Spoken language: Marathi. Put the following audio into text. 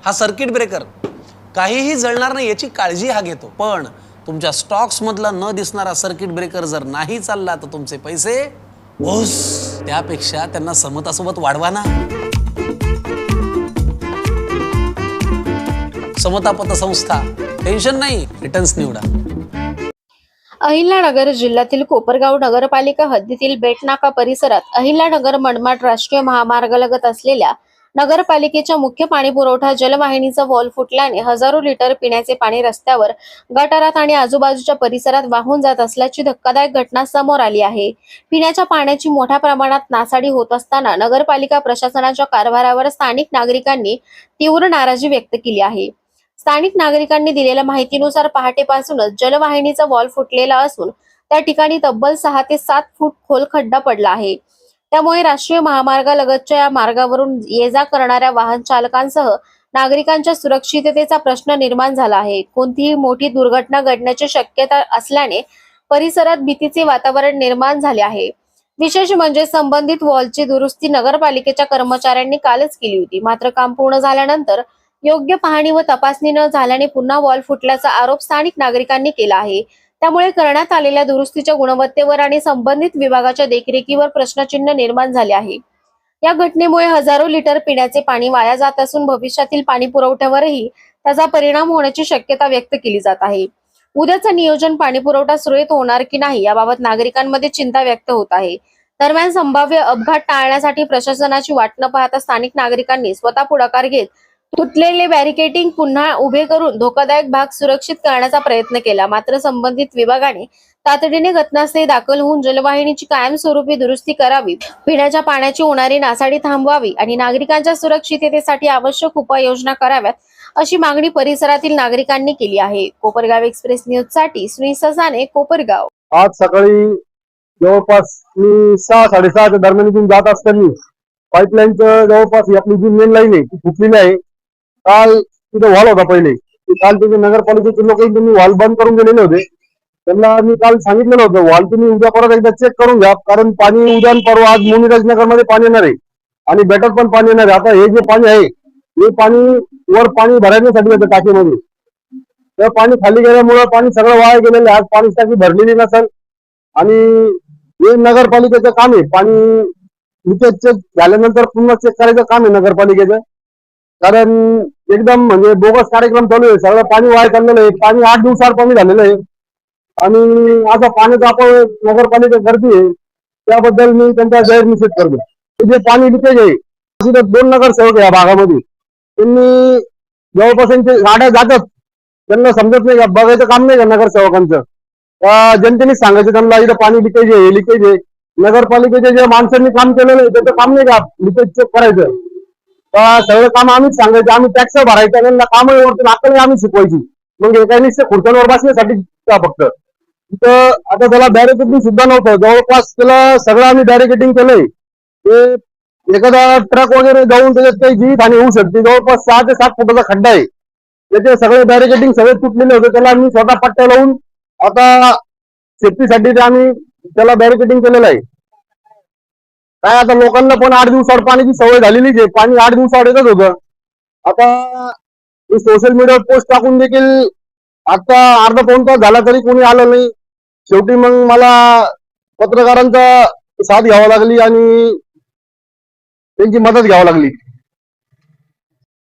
हा सर्किट ब्रेकर काहीही जळणार नाही याची काळजी हा घेतो, पण तुमच्या स्टॉक्स मधला न दिसणारा सर्किट ब्रेकर जर नाही चालला तर तुमचे पैसे ओस. त्यापेक्षा त्यांना समतासोबत वाढवा ना. समता पतसंस्था, टेन्शन नाही, रिटर्न्स निवडा. अहिल्यानगर जिल्ह्यातील कोपरगाव नगरपालिका हद्दीतील बेटनाका परिसरात अहिल्यानगर मनमाड राष्ट्रीय महामार्गालगत असलेल्या नगरपालिकेच्या मुख्य पाणी पुरवठा जलवाहिनीचा वॉल फुटल्याने हजारो लिटर पिण्याचे पाणी रस्त्यावर, गटारात आणि आजूबाजूच्या परिसरात वाहून जात असल्याची धक्कादायक घटना समोर आली आहे. पिण्याच्या पाण्याची मोठ्या प्रमाणात नासाडी होत असताना नगरपालिका प्रशासनाच्या कारभारावर स्थानिक नागरिकांनी तीव्र नाराजी व्यक्त केली आहे. स्थानिक नागरिकांनी दिलेल्या माहितीनुसार पहाटेपासूनच जलवाहिनीचा वॉल फुटलेला असून त्या ठिकाणी तब्बल 6 ते 7 फूट खोल खड्डा पडला आहे. त्यामुळे राष्ट्रीय महामार्गालगतच्या या मार्गावरून ये जा करणाऱ्या वाहन चालकांसह नागरिकांच्या सुरक्षिततेचा प्रश्न निर्माण झाला आहे. कोणतीही मोठी दुर्घटना घडण्याची शक्यता असल्याने परिसरात भीतीचे वातावरण निर्माण झाले आहे. विशेष म्हणजे संबंधित वॉलची दुरुस्ती नगरपालिकेच्या कर्मचाऱ्यांनी कालच केली होती, मात्र काम पूर्ण झाल्यानंतर योग्य पाहणी व तपासणी न झाल्याने पुन्हा वॉल फुटल्याचा आरोप स्थानिक नागरिकांनी केला आहे. त्यामुळे करण्यात आलेल्या दुरुस्तीच्या गुणवत्तेवर आणि संबंधित विभागाच्या देखरेखीवर प्रश्नचिन्ह निर्माण झाले आहे. या घटनेमुळे हजारो लिटर पिण्याचे पाणी वाया जात असून भविष्यातील पाणी पुरवठ्यावरही त्याचा परिणाम होण्याची शक्यता व्यक्त केली जात आहे. उद्याचं नियोजन पाणी पुरवठा सुरळीत होणार की नाही याबाबत नागरिकांमध्ये चिंता व्यक्त होत आहे. दरम्यान संभाव्य अपघात टाळण्यासाठी प्रशासनाची वाट न पाहता स्थानिक नागरिकांनी स्वतः पुढाकार घेत तुटलेले बॅरिकेडिंग पुन्हा उभे करून धोकादायक भाग सुरक्षित करण्याचा प्रयत्न केला. मात्र संबंधित विभागाने तातडीने घटनास्थळी दाखल होऊन जलवाहिनीची कायमस्वरूपी दुरुस्ती करावी, पिण्याच्या पाण्याची होणारी नासाडी थांबवावी आणि नागरिकांच्या सुरक्षिततेसाठी आवश्यक उपाययोजना कराव्यात, अशी मागणी परिसरातील नागरिकांनी केली आहे. कोपरगाव एक्सप्रेस न्यूज साठी सुनील ससाने, कोपरगाव. आज सकाळी जवळपास मी 6-6:30 दरम्यान इथून जात असताना पाईपलाईनचं जवळपास आपली जी मेन लाईन आहे ती फुटलेली आहे. काल तिथे वॉल होता पहिले, काल तिथे नगरपालिकेचे लोक त्यांनी वॉल बंद करून गेलेले होते. त्यांना मी काल सांगितलेलं होतं वॉल तुम्ही उद्या परत एकदा चेक करून घ्या, कारण पाणी उद्या परवा आज मुनिराज नगर मध्ये पाणी येणार आहे आणि बेटर पण पाणी येणार आहे. आता हे जे पाणी आहे हे पाणी वर पाणी भरण्यासाठी येतं टाकीमध्ये, तर पाणी खाली गेल्यामुळे पाणी सगळं वाया गेलेलं आहे. आज पाणी टाकी भरलेली नसेल आणि हे नगरपालिकेचं काम आहे. पाणी लिकेज चेक झाल्यानंतर पुन्हा चेक करायचं काम आहे नगरपालिकेचं, कारण एकदम म्हणजे बोगस कार्यक्रम चालू आहे. सगळं पाणी वाया चाललेलं आहे. पाणी 8 दिवसावर पाणी झालेलं आहे आणि आता पाण्याचा आपण नगरपालिका करते त्याबद्दल मी त्यांचा जाहीर निषेध करतो. जे पाणी लिकेज आहे तिथे 2 नगरसेवक या भागामध्ये, त्यांनी जवळपास त्यांच्या गाड्या जातात, त्यांना समजत नाही का, बघायचं काम नाही का नगरसेवकांचं. जनतेने सांगायचं त्यांना इथं पाणी लिकेज आहे, लिकेज आहे. नगरपालिकेच्या ज्या माणसांनी काम केलेलं आहे त्याचं काम नाही का लिकेज चेक करायचं. सगळं काम आम्हीच सांगायचं, आम्ही टॅक्स भरायचं, त्यांना काम आपल्याला आम्ही शिकवायची. मग एका निश्चित खुर्च्यांवर बसण्यासाठी फक्त तिथं आता त्याला बॅरिकेडिंग सुद्धा नव्हतं. जवळपास त्याला सगळं आम्ही बॅरिकेडिंग केलंय. ते एखादा ट्रक वगैरे जाऊन त्याच्यात काही जीवितहानी होऊ शकते. जवळपास 6 ते 7 फुटाचा खड्डा आहे, त्याचे सगळे बॅरिकेडिंग सगळे तुटलेले होते. त्याला आम्ही स्वतः पट्ट्या लावून आता सेफ्टीसाठी आम्ही त्याला बॅरिकेडिंग केलेलं आहे. काय आता लोकांना पण 8 दिवसावर पाण्याची सवय झालेलीच आहे, पाणी 8 दिवसावर येतच होतं. आता सोशल मीडियावर पोस्ट टाकून देखील आता अर्धा पाऊण तास झाला तरी कोणी आलं नाही. शेवटी मग मला पत्रकारांचा साथ घ्यावा लागली आणि त्यांची मदत घ्यावी लागली.